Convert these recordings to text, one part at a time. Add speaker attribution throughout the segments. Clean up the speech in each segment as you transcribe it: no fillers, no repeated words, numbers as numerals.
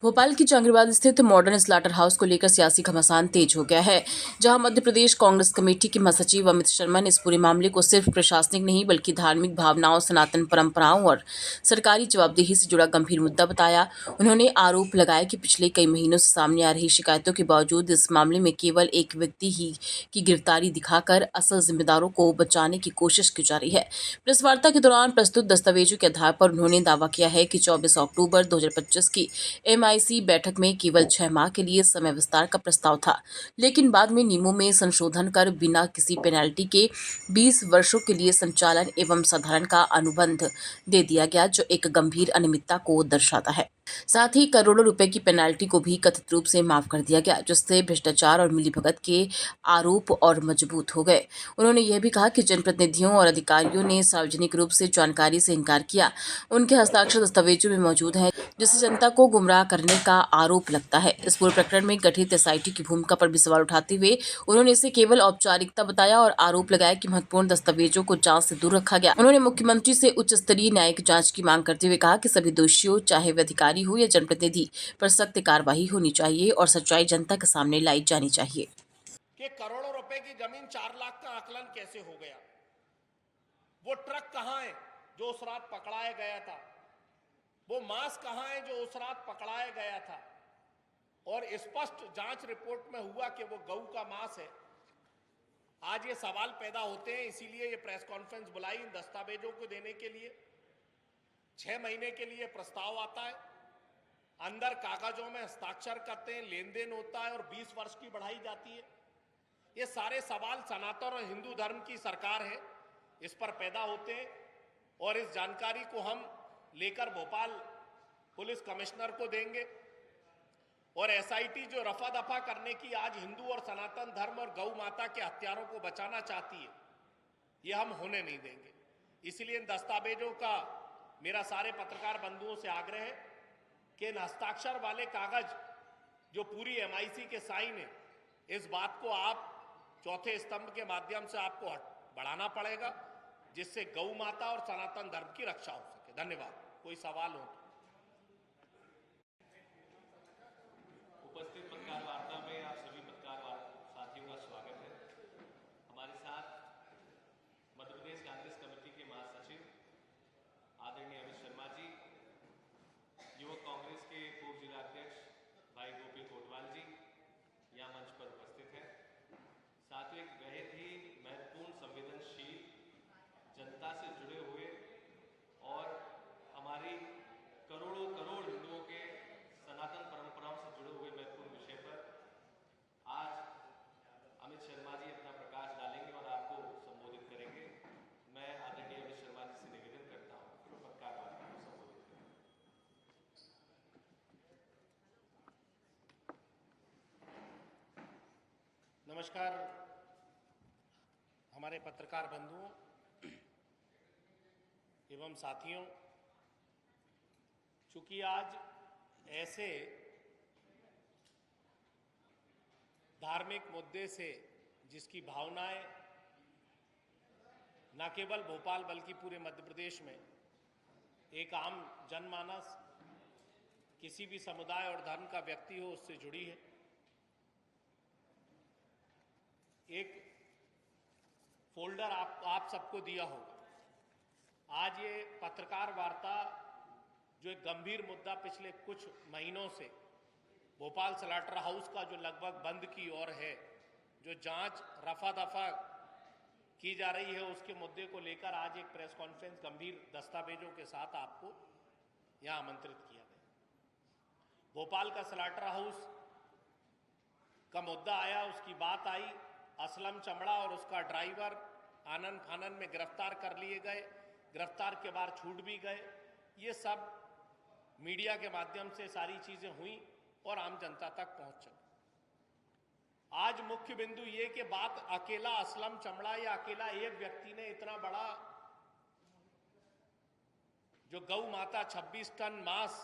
Speaker 1: भोपाल की चांगरीबाग स्थित modern slaughter house को लेकर सियासी घमासान तेज हो गया है, जहां मध्य प्रदेश कांग्रेस कमेटी के महासचिव अमित शर्मा ने इस पूरे मामले को सिर्फ प्रशासनिक नहीं बल्कि धार्मिक भावनाओं, सनातन परंपराओं और सरकारी जवाबदेही से जुड़ा गंभीर मुद्दा बताया। उन्होंने आरोप लगाया कि पिछले कई महीनों से सामने आ रही शिकायतों के बावजूद इस मामले में केवल एक व्यक्ति ही की गिरफ्तारी दिखाकर असल जिम्मेदारों को बचाने की कोशिश की जा रही है। प्रेस वार्ता के दौरान प्रस्तुत दस्तावेजों के आधार पर उन्होंने दावा किया है कि 24 अक्टूबर 2025 की एमआईसी बैठक में केवल 6 माह के लिए समय विस्तार का प्रस्ताव था, लेकिन बाद में नियमों में संशोधन कर बिना किसी पेनाल्टी के 20 वर्षों के लिए संचालन एवं साधारण का अनुबंध दे दिया गया, जो एक गंभीर अनियमितता को दर्शाता है। साथ ही करोड़ों रुपए की पेनाल्टी को भी कथित रूप से माफ कर दिया गया, जिससे भ्रष्टाचार और मिलीभगत के आरोप और मजबूत हो गए। उन्होंने यह भी कहा कि जनप्रतिनिधियों और अधिकारियों ने सार्वजनिक रूप से जानकारी से इनकार किया। उनके हस्ताक्षर दस्तावेजों में मौजूद है, जिससे जनता को गुमराह करने का आरोप लगता है। इस पूरे प्रकरण में गठित एसआईटी की भूमिका पर भी सवाल उठाते हुए उन्होंने इसे केवल औपचारिकता बताया और आरोप लगाया कि महत्वपूर्ण दस्तावेजों को जांच से दूर रखा गया। उन्होंने मुख्यमंत्री से उच्च स्तरीय न्यायिक जांच की मांग करते हुए कहा कि सभी दोषियों, चाहे वे अधिकारी हो या जनप्रतिनिधि, पर सख्त कार्रवाई होनी चाहिए और सच्चाई जनता के सामने लाई जानी चाहिए।
Speaker 2: कि करोड़ों रुपए की जमीन 4 लाख का आकलन कैसे हो गया? वो ट्रक कहां है जो उस रात पकड़ाया गया था? वो मांस कहां है जो उस रात पकड़ाया गया था? और स्पष्ट जांच रिपोर्ट में हुआ कि वो गऊ का मांस है। आज ये सवाल पैदा होते हैं, इसीलिए ये प्रेस कॉन्फ्रेंस बुलाई इन दस्तावेजों को देने के लिए। 6 महीने के लिए प्रस्ताव आता है, अंदर कागजों में हस्ताक्षर करते हैं, लेन देन होता है और 20 वर्ष की बढ़ाई जाती है। ये सारे सवाल सनातन और हिंदू धर्म की सरकार है, इस पर पैदा होते हैं और इस जानकारी को हम लेकर भोपाल पुलिस कमिश्नर को देंगे और एसआईटी जो रफा दफा करने की आज हिंदू और सनातन धर्म और गौ माता के हत्यारों को बचाना चाहती है, ये हम होने नहीं देंगे। इसलिए इन दस्तावेजों का मेरा सारे पत्रकार बंधुओं से आग्रह है कि इन हस्ताक्षर वाले कागज जो पूरी एमआईसी के साइन है, इस बात को आप चौथे स्तंभ के माध्यम से आपको बढ़ाना पड़ेगा, जिससे गौ माता और सनातन धर्म की रक्षा हो सके। धन्यवाद। कोई सवाल हो तो।
Speaker 3: उपस्थित पत्रकार वार्ता में आप सभी पत्रकार साथियों का स्वागत है। हमारे साथ मध्य प्रदेश कांग्रेस कमेटी के महासचिव आदरणीय अमित शर्मा जी, युवक कांग्रेस के पूर्व जिलाध्यक्ष भाई गोपी कोटवाल जी यहाँ मंच पर उपस्थित हैं। साथ ही एक बेहद ही महत्वपूर्ण, संवेदनशील, जनता से जुड़े हुए और हमारी करोड़ों करोड़ हिंदुओं के सनातन परंपराओं से जुड़े हुए महत्वपूर्ण विषय पर आज अमित शर्मा जी अपना प्रकाश डालेंगे और आपको संबोधित करेंगे। मैं आदरणीय अमित शर्मा जी से निवेदन करता हूँ कि पत्रकार वार्ता को संबोधित करें।
Speaker 2: नमस्कार हमारे पत्रकार बंधुओं एवं साथियों, चूंकि आज ऐसे धार्मिक मुद्दे से जिसकी भावनाएं न केवल भोपाल बल्कि पूरे मध्य प्रदेश में एक आम जनमानस, किसी भी समुदाय और धर्म का व्यक्ति हो, उससे जुड़ी है। एक फोल्डर आप सबको दिया होगा। आज ये पत्रकार वार्ता जो एक गंभीर मुद्दा पिछले कुछ महीनों से भोपाल स्लाटर हाउस का जो लगभग बंद की ओर है, जो जांच रफा दफा की जा रही है, उसके मुद्दे को लेकर आज एक प्रेस कॉन्फ्रेंस गंभीर दस्तावेजों के साथ आपको यहां आमंत्रित किया गया। भोपाल का स्लाटर हाउस का मुद्दा आया, उसकी बात आई, असलम चमड़ा और उसका ड्राइवर आनन फानन में गिरफ्तार कर लिए गए, गिरफ्तार के बाद छूट भी गए। ये सब मीडिया के माध्यम से सारी चीजें हुई और आम जनता तक पहुंच सकी। आज मुख्य बिंदु ये कि बात अकेला असलम चमड़ा या अकेला एक व्यक्ति ने इतना बड़ा जो गौ माता 26 टन मांस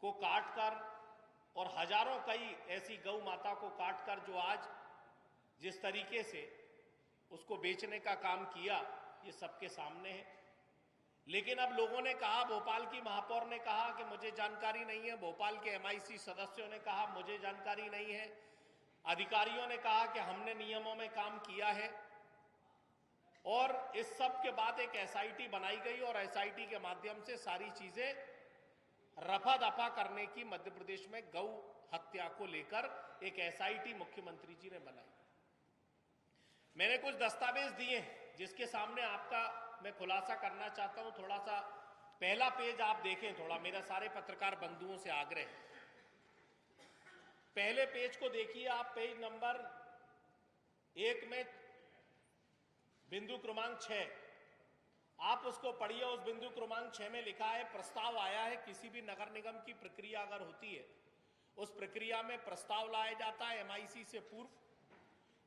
Speaker 2: को काटकर और हजारों कई ऐसी गौ माता को काटकर जो आज जिस तरीके से उसको बेचने का काम किया, ये सबके सामने है। लेकिन अब लोगों ने कहा, भोपाल की महापौर ने कहा कि मुझे जानकारी नहीं है, भोपाल के एमआईसी सदस्यों ने कहा मुझे जानकारी नहीं है, अधिकारियों ने कहा कि हमने नियमों में काम किया है, और इस सब के बाद एक एसआईटी बनाई गई और एसआईटी के माध्यम से सारी चीजें रफा दफा करने की मध्य प्रदेश में गौ हत्या को लेकर एक एसआईटी मुख्यमंत्री जी ने बनाई। मैंने कुछ दस्तावेज दिए जिसके सामने आपका मैं खुलासा करना चाहता हूं। थोड़ा सा पहला पेज आप देखें, थोड़ा मेरा सारे पत्रकार बंधुओं से आग्रह है, पहले पेज को देखिए आप, पेज नंबर 1 में बिंदु क्रमांक 6, आप उसको पढ़िए। उस बिंदु क्रमांक 6 में लिखा है, प्रस्ताव आया है, किसी भी नगर निगम की प्रक्रिया अगर होती है उस प्रक्रिया में प्रस्ताव लाया जाता है एमआईसी से पूर्व,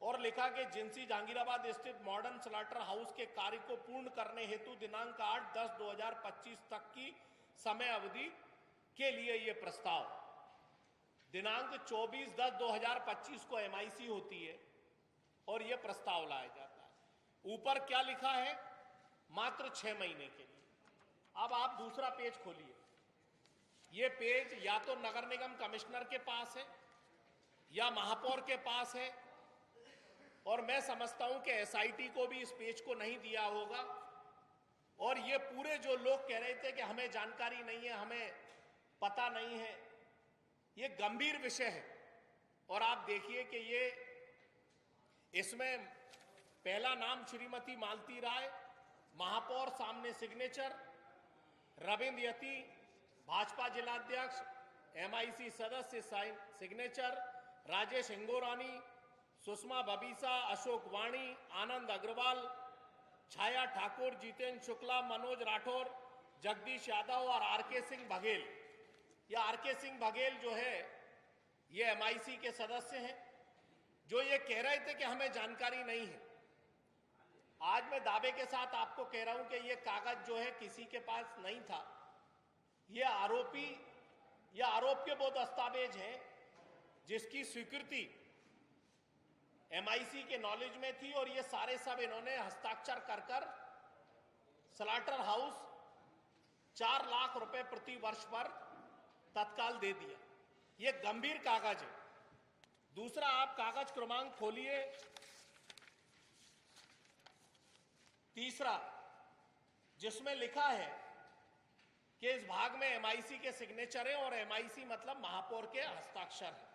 Speaker 2: और लिखा कि जिंसी जहांगीराबाद स्थित मॉडर्न स्लॉटर हाउस के कार्य को पूर्ण करने हेतु दिनांक 8/10/2025 तक की समय अवधि के लिए यह प्रस्ताव, दिनांक 24/10/2025 को एमआईसी होती है और यह प्रस्ताव लाया जाता है। ऊपर क्या लिखा है, मात्र 6 महीने के लिए। अब आप दूसरा पेज खोलिए, यह पेज या तो नगर निगम कमिश्नर के पास है या महापौर के पास है, और मैं समझता हूं कि एसआईटी को भी इस पेज को नहीं दिया होगा। और ये पूरे जो लोग कह रहे थे कि हमें जानकारी नहीं है, हमें पता नहीं है, ये गंभीर विषय है। और आप देखिए कि ये इसमें पहला नाम श्रीमती मालती राय, महापौर सामने सिग्नेचर, रविंद्र यति भाजपा जिलाध्यक्ष, एमआईसी सदस्य सिग्नेचर, राजेश हिंगोरानी, सुषमा बबीसा, अशोक वाणी, आनंद अग्रवाल, छाया ठाकुर, जितेंद्र शुक्ला, मनोज राठौर, जगदीश यादव और आरके सिंह बघेल। यह आरके सिंह बघेल जो है ये एमआईसी के सदस्य हैं, जो ये कह रहे थे कि हमें जानकारी नहीं है। आज मैं दावे के साथ आपको कह रहा हूं कि ये कागज जो है किसी के पास नहीं था। ये आरोप के वो दस्तावेज हैं जिसकी स्वीकृति एमआईसी के नॉलेज में थी, और ये सारे सब इन्होंने हस्ताक्षर कर स्लॉटर हाउस 4 लाख रुपए प्रति वर्ष पर तत्काल दे दिया। ये गंभीर कागज है। दूसरा आप कागज क्रमांक खोलिए, तीसरा, जिसमें लिखा है कि इस भाग में एमआईसी के सिग्नेचर हैं और एमआईसी मतलब महापौर के हस्ताक्षर हैं।